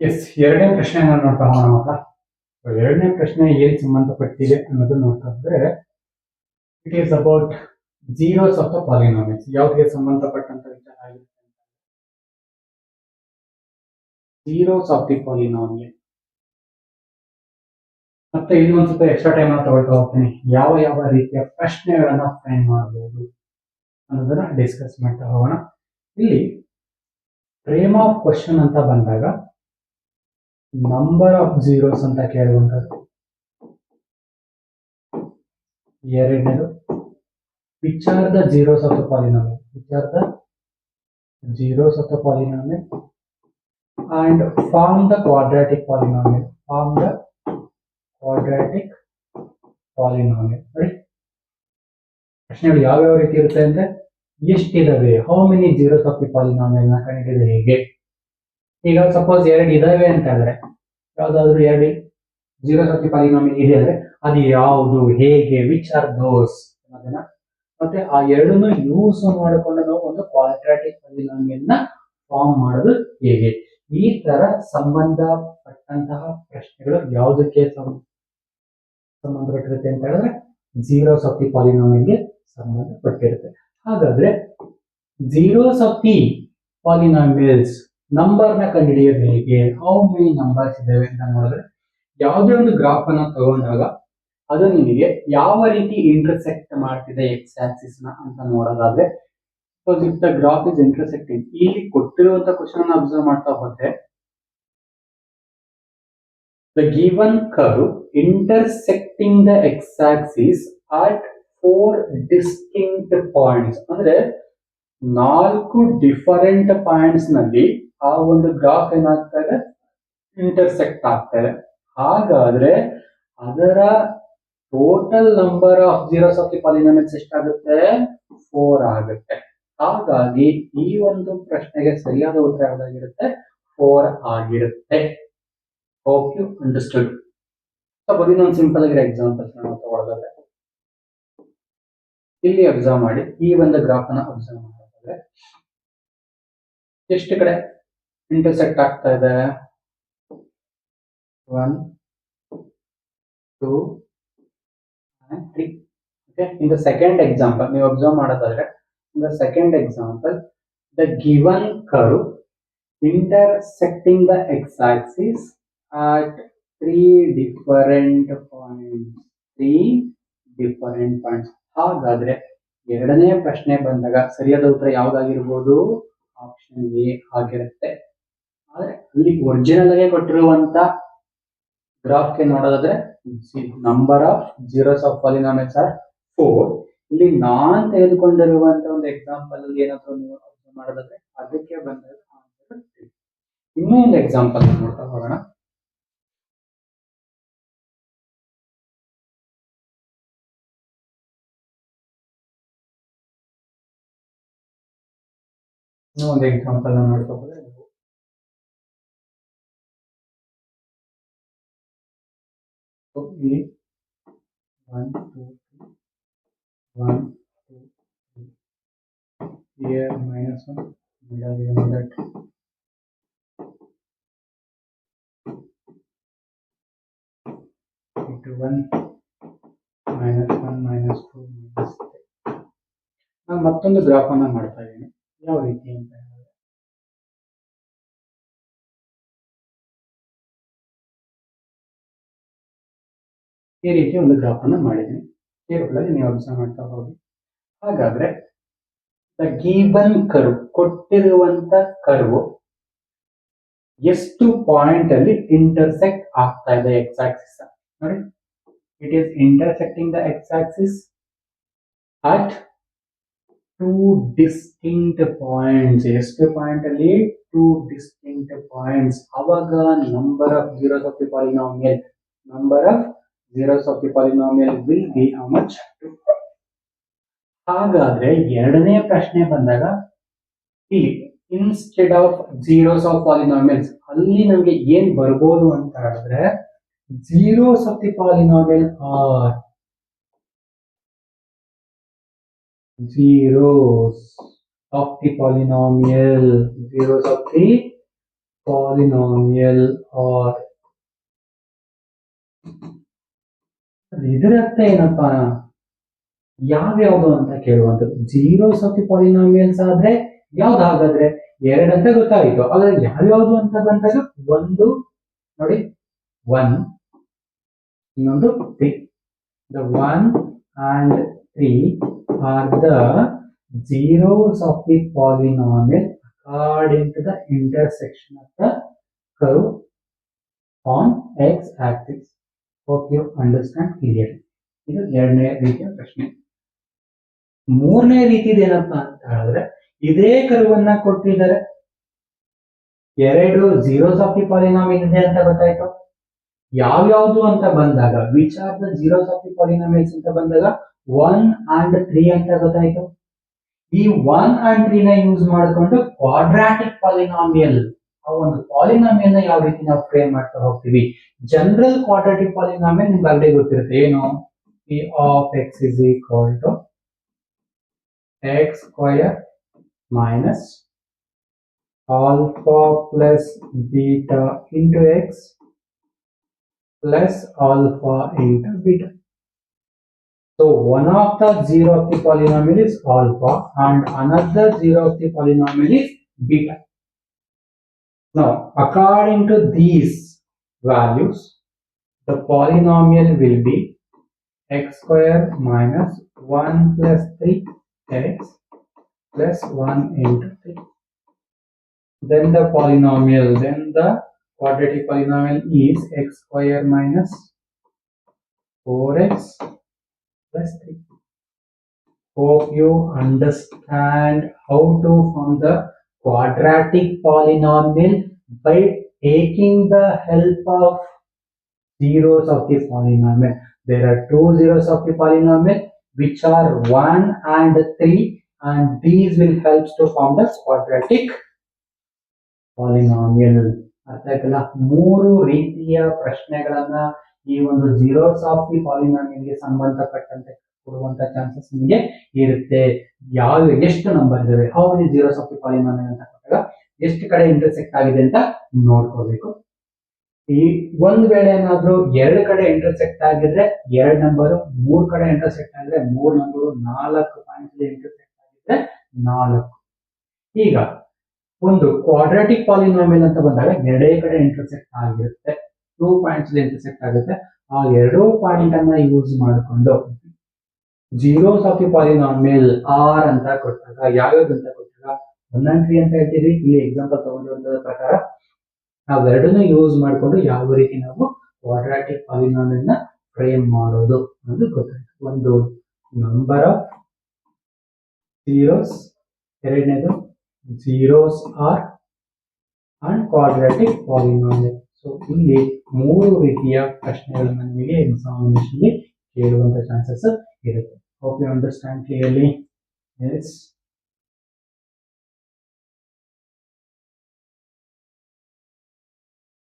S, ಎರಡನೇ ಪ್ರಶ್ನೆಯನ್ನ ನೋಡ್ತಾ ಹೋಗೋಣ ಮಕ್ಕಳ. ಎರಡನೇ ಪ್ರಶ್ನೆ ಏನ್ ಸಂಬಂಧಪಟ್ಟಿದೆ ಅನ್ನೋದು ನೋಡ್ತಾ ಹೋದ್ರೆ, it is about zeros of the polynomials. ಯಾವುದಕ್ಕೆ ಸಂಬಂಧಪಟ್ಟಂತ ವಿಚಾರ ಆಗಿದೆ? Zeros of the polynomial. ಮತ್ತೆ ಇಲ್ಲಿ ಒಂದ್ ಸ್ವಲ್ಪ ಎಕ್ಸ್ಟ್ರಾ ಟೈಮ್ ಅನ್ನ ತಗೊಳ್ತಾ ಹೋಗ್ತೀನಿ. ಯಾವ ಯಾವ ರೀತಿಯ ಪ್ರಶ್ನೆಗಳನ್ನ ಫ್ರೇಮ್ ಮಾಡಬಹುದು ಅನ್ನೋದನ್ನ ಡಿಸ್ಕಸ್ ಮಾಡ್ತಾ ಹೋಗೋಣ. ಇಲ್ಲಿ ಫ್ರೇಮ್ ಆಫ್ ಕ್ವಶನ್ ಅಂತ ಬಂದಾಗ ನಂಬರ್ ಆಫ್ ಜೀರೋಸ್ ಅಂತ ಕೇಳುವಂಥದ್ದು. ಎರಡನೇದು, which are the zeros of the polynomial, which are the zeros of the polynomial and form the quadratic polynomial, form the quadratic polynomial. Right? ಪ್ರಶ್ನೆಗಳು ಯಾವ್ಯಾವ ರೀತಿ ಇರುತ್ತೆ ಅಂದ್ರೆ, ಎಷ್ಟಿದಾವೆ, how many zeros of the polynomial ನ ಕಂಡಿಡಿಯೋದು ಹೇಗೆ. ಈಗ ಸಪೋಸ್ ಎರಡು ಇದಾವೆ ಅಂತ ಹೇಳಿದ್ರೆ, ಯಾವ್ದಾದ್ರು ಎರಡು ಜೀರೋಸ್ ಆಫ್ ದಿ ಪಾಲಿನಾಮಿಯಲ್ ಇದೆ ಅಂದ್ರೆ ಅದು ಯಾವುದು, ಹೇಗೆ, ವಿಚ್ ಆರ್ ದೋಸ್ ಅನ್ನೋದನ್ನ, ಮತ್ತೆ ಆ ಎರಡನ್ನು ಯೂಸ್ ಮಾಡಿಕೊಂಡು ನಾವು ಒಂದು ಕ್ವಾಡ್ರಾಟಿಕ್ ಪಾಲಿನಾಮಿಯಲ್ ನ ಫಾರ್ಮ್ ಮಾಡೋದು ಹೇಗೆ. ಈ ತರ ಸಂಬಂಧಪಟ್ಟಂತಹ ಪ್ರಶ್ನೆಗಳು ಯಾವುದಕ್ಕೆ ಸಂಬಂಧಪಟ್ಟಿರುತ್ತೆ ಅಂತ ಹೇಳಿದ್ರೆ, ಜೀರೋಸ್ ಆಫ್ ದಿ ಪಾಲಿನಾಮಿಯಲ್ಗೆ ಸಂಬಂಧಪಟ್ಟಿರುತ್ತೆ. ಹಾಗಾದ್ರೆ zeros of the polynomials number ನ ಕಂಡುಹಿಡಿಯೋದು ಹೇಗೆ, ಹೌ ಮೆನಿ ನಂಬರ್ಸ್ ಇದಾವೆ ಅಂತ ನೋಡಿದ್ರೆ, ಯಾವುದೇ ಒಂದು ಗ್ರಾಫ್ ಅನ್ನ ತಗೊಂಡಾಗ ಅದು ನಿಮಗೆ ಯಾವ ರೀತಿ ಇಂಟರ್ಸೆಕ್ಟ್ ಮಾಡ್ತಿದೆ ಎಕ್ಸ್ ಆಕ್ಸಿಸ್ ನ ಅಂತ ನೋಡೋದಾದ್ರೆ, if the graph is intersecting, ಇಲ್ಲಿ ಕೊಟ್ಟಿರುವಂತ ಕ್ವಶನ್ ಅನ್ನು ಅಬ್ಸರ್ವ್ ಮಾಡ್ತಾ ಹೋದ್ರೆ, the given curve intersecting the X Axis at 4 distinct points, ಅಂದ್ರೆ 4 ಡಿಫರೆಂಟ್ ಪಾಯಿಂಟ್ಸ್ ನಲ್ಲಿ ಆ ಒಂದು ಗ್ರಾಫ್ ಏನಾಗ್ತಾ ಇದೆ, ಇಂಟರ್ಸೆಕ್ಟ್ ಆಗ್ತಾ ಇದೆ. ಹಾಗಾದ್ರೆ ಅದರ total number of zeros of the polynomials ಎಷ್ಟಾಗುತ್ತೆ, 4 ಆಗುತ್ತೆ. ಹಾಗಾಗಿ ಈ ಒಂದು ಪ್ರಶ್ನೆಗೆ ಸರಿಯಾದ ಉತ್ತರ ಯಾವುದಾಗಿರುತ್ತೆ, 4 ಆಗಿರುತ್ತೆ. Hope you understood. ಸಪೋಸ್ ಇನ್ನೊಂದು ಸಿಂಪಲ್ ಆಗಿರೋ ಎಕ್ಸಾಂಪಲ್ ನಾವು ತಗೊಳ್ಳೋದಾದ್ರೆ, ಇಲ್ಲಿ ಅಬ್ಸರ್ವ್ ಮಾಡಿ, ಈ ಒಂದು ಗ್ರಾಫ್ ಅನ್ನ ಅಬ್ಸರ್ವ್ ಮಾಡೋದಾದ್ರೆ ಎಷ್ಟು ಕಡೆ ಇಂಟರ್ಸೆಕ್ಟ್ ಆಗ್ತಾ ಇದೆ, 1 2 and 3. Okay, in the second example ನೀವು ಅಬ್ಸರ್ವ್ ಮಾಡೋದಾದ್ರೆ, in the second example the given curve intersecting the x-axis at 3 different points. ಹಾಗಾದ್ರೆ ಎರಡನೇ ಪ್ರಶ್ನೆ ಬಂದಾಗ ಸರಿಯಾದ ಉತ್ತರ ಯಾವ್ದಾಗಿರ್ಬೋದು, ಆಪ್ಷನ್ ಎ ಆಗಿರುತ್ತೆ. ಆದ್ರೆ ಅಲ್ಲಿ ಒರಿಜಿನಲ್ ಆಗಿ ಕೊಟ್ಟಿರುವಂತ ಗ್ರಾಫ್ ಗೆ ನೋಡೋದಾದ್ರೆ, number of zeros of polynomials are 4. ಇಲ್ಲಿ ನಾನ್ ತೆಗೆದುಕೊಂಡಿರುವಂತ ಒಂದು ಎಕ್ಸಾಂಪಲ್ ಅಲ್ಲಿ ಏನಾದ್ರು ನೀವು ಅಬ್ಸರ್ವ್ ಮಾಡೋದಾದ್ರೆ ಅದಕ್ಕೆ ಬಂದಾಗ ಆನ್ಸರ್ 3. ಇನ್ನೂ ಒಂದು ಎಕ್ಸಾಂಪಲ್ ನೋಡ್ತಾ ಹೋಗೋಣ. ಇನ್ನೂ ಒಂದು ಎಕ್ಸಾಂಪಲ್ ನೋಡ್ತಾ ಹೋದ್ರೆ, ಇಲ್ಲಿ 1 2 3 1 2 3 here -1 middle you know that 1 -1 -2 -3. ನಾನು ಮತ್ತೊಂದು ಗ್ರಾಫ್ ಅನ್ನ ಮಾಡ್ತಾ ಇದ್ದೀನಿ. ಯಾವ ರೀತಿ ಅಂತ ಹೇಳಿದ್ರೆ, ಈ ರೀತಿ ಒಂದು ಗ್ರಾಫ್ ಅನ್ನ ಮಾಡಿದ್ದೀನಿ. ಕೇವಲ ನೀವು ಅಬ್ಸರ್ವ್ ಮಾಡ್ತಾ ಹೋಗಿ. ಹಾಗಾದ್ರೆ ದ ಗಿವನ್ ಕರ್ವ್, ಕೊಟ್ಟಿರುವಂತ ಕರ್ವ್ ಎಷ್ಟು ಪಾಯಿಂಟ್ ಅಲ್ಲಿ ಇಂಟರ್ಸೆಕ್ಟ್ ಆಗ್ತಾ ಇದೆ ಎಕ್ಸ್ ಆಕ್ಸಿಸ್ ನೋಡಿ. It is intersecting the X Axis at 2 distinct points. ಎಷ್ಟು ಪಾಯಿಂಟ್ ಅಲ್ಲಿ, 2 ಡಿಸ್ಟಿಂಕ್ಟ್ ಪಾಯಿಂಟ್ಸ್. ಅವಾಗ number of zeros of the polynomial, number of zeros of the polynomial will be how much. ಹಾಗಾದ್ರೆ ಎರಡನೇ ಪ್ರಶ್ನೆ ಬಂದಾಗ ಇಲ್ಲಿ instead of zeros of polynomials ಅಲ್ಲಿ ನಮಗೆ ಏನ್ ಬರ್ಬೋದು ಅಂತ ಹೇಳಿದ್ರೆ, zeros of the polynomial are zeros of the polynomial, zeros of the polynomial or ಇದರ ಅರ್ಥ ಏನಪ್ಪಾ, ಯಾವ್ಯಾವ್ದು ಅಂತ ಕೇಳುವಂಥದ್ದು. ಜೀರೋಸ್ ಆಫ್ ದಿ ಪಾಲಿನಾಮಿಯಲ್ಸ್ ಆದ್ರೆ ಯಾವ್ದು ಹಾಗಾದ್ರೆ ಎರಡು ಅಂತ ಗೊತ್ತಾಯ್ತು. ಆದ್ರೆ ಯಾವ್ಯಾವ್ದು ಅಂತ ಬಂದಾಗ ಒಂದು ನೋಡಿ 1, ಇನ್ನೊಂದು 3. The 1 and 3 are the zeros of the polynomial according to the intersection of the curve on x-axis. Hope you understand clearly. ಇದು ಎರಡನೇ ರೀತಿಯ ಪ್ರಶ್ನೆ. ಮೂರನೇ ರೀತಿದ ಏನಪ್ಪಾ ಅಂತ ಹೇಳಿದ್ರೆ, ಇದೇ ಕರ್ವನ್ನ ಕೊಟ್ಟಿದ್ದಾರೆ, ಎರಡು zeros of the polynomial ಇದೆ ಅಂತ ಗೊತ್ತಾಯ್ತು. ಯಾವ್ಯಾವ್ದು ಅಂತ ಬಂದಾಗ which are the zeros of the polynomials ಅಂತ ಬಂದಾಗ 1 and 3 ಅಂತ ಗೊತ್ತಾಯ್ತು. ಈ 1 and 3 ನ ಯೂಸ್ ಮಾಡಿಕೊಂಡು ಕ್ವಾಡ್ರಾಟಿಕ್ ಪಾಲಿನಾಮಿಯಲ್, ಆ ಒಂದು ಪಾಲಿನಾಮಿಯಲ್ ನ ಯಾವ ರೀತಿ ನಾವು ಫ್ರೇಮ್ ಮಾಡ್ತಾ ಹೋಗ್ತೀವಿ. ಜನರಲ್ ಕ್ವಾಡ್ರಾಟಿಕ್ ಪಾಲಿನಾಮಿಯಲ್ ನಿಮ್ಗೆ ಆಗಲೇ ಗೊತ್ತಿರುತ್ತೆ, ಏನು p of x is equal to x square minus alpha plus beta into x plus alpha into beta. So one of the zero of the polynomial is alpha and another zero of the polynomial is beta. Now according to these values, the polynomial will be x square minus 1 plus 3x plus 1 into 3. Then the quadratic polynomial is x square minus 4x plus 3. Hope you understand how to form the quadratic polynomial by taking the help of zeros of the polynomial. There are two zeros of the polynomial which are 1 and 3, and these will help to form the quadratic polynomial. ಅರ್ಥಾಯ್ತಲ್ಲ, ಮೂರು ರೀತಿಯ ಪ್ರಶ್ನೆಗಳನ್ನ ಈ ಒಂದು zeros of the polynomial ಗೆ ಸಂಬಂಧಪಟ್ಟಂತೆ ಕೊಡುವಂತ chances ನಿಮಗೆ ಇರುತ್ತೆ. ಎಷ್ಟು ನಂಬರ್ ಇದಾವೆ, how many zeros of the polynomial ಅಂತ ಕೊಟ್ಟಾಗ ಎಷ್ಟು ಕಡೆ ಇಂಟರ್ಸೆಕ್ಟ್ ಆಗಿದೆ ಅಂತ ನೋಡ್ಕೋಬೇಕು. ಈ ಒಂದ್ ವೇಳೆ ಏನಾದ್ರೂ ಎರಡು ಕಡೆ ಇಂಟರ್ಸೆಕ್ಟ್ ಆಗಿದ್ರೆ 2 ನಂಬರು, 3 ಕಡೆ ಇಂಟರ್ಸೆಕ್ಟ್ ಆಗಿದ್ರೆ 3 ನಂಬರು, 4 ಪಾಯಿಂಟ್ ಇಂಟರ್ಸೆಕ್ಟ್ ಆಗಿದ್ರೆ 4. ಈಗ ಒಂದು ಕ್ವಾಡ್ರಾಟಿಕ್ ಪಾಲಿನಾಮಿಯಲ್ ಅಂತ ಬಂದಾಗ ಎರಡೇ ಕಡೆ ಇಂಟರ್ಸೆಕ್ಟ್ ಆಗಿರುತ್ತೆ, 2 ಪಾಯಿಂಟ್ಸ್ ಇಂಟರ್ಸೆಕ್ಟ್ ಆಗುತ್ತೆ. ಆ ಎರಡೂ ಪಾಯಿಂಟ್ ಅನ್ನ ಯೂಸ್ ಮಾಡಿಕೊಂಡು zeros of the polynomial r ಅಂತ ಕೊಟ್ಟಾಗ ಯಾವ್ಯಾವ್ದು ಅಂತ ಕೊಟ್ಟಾಗ 1 and 3 ಅಂತ ಹೇಳ್ತಿದ್ವಿ. ಇಲ್ಲಿ ಎಕ್ಸಾಂಪಲ್ ತಗೊಂಡಿರುವಂತ ಪ್ರಕಾರ ನಾವೆರಡನ್ನು ಯೂಸ್ ಮಾಡಿಕೊಂಡು ಯಾವ ರೀತಿ ನಾವು ಕ್ವಾಡ್ರಾಟಿಕ್ ಪಾಲಿನಾಮಿಯಲ್ ನ ಫ್ರೇಮ್ ಮಾಡೋದು ಅನ್ನೋದು ಗೊತ್ತಾಯ್ತು. ಒಂದು ನಂಬರ್ ಆಫ್ zeros, ಎರಡನೇದು zeros are and quadratic polynomial. So ಇಲ್ಲಿ ಮೂರು ರೀತಿಯ ಪ್ರಶ್ನೆಗಳನ್ನ ನಿಮಗೆ ಎಕ್ಸಾಮಿನೇಷನ್ ಕೇಳುವಂತ ಚಾನ್ಸಸ್ ಇರುತ್ತೆ. Hope you understand clearly. S.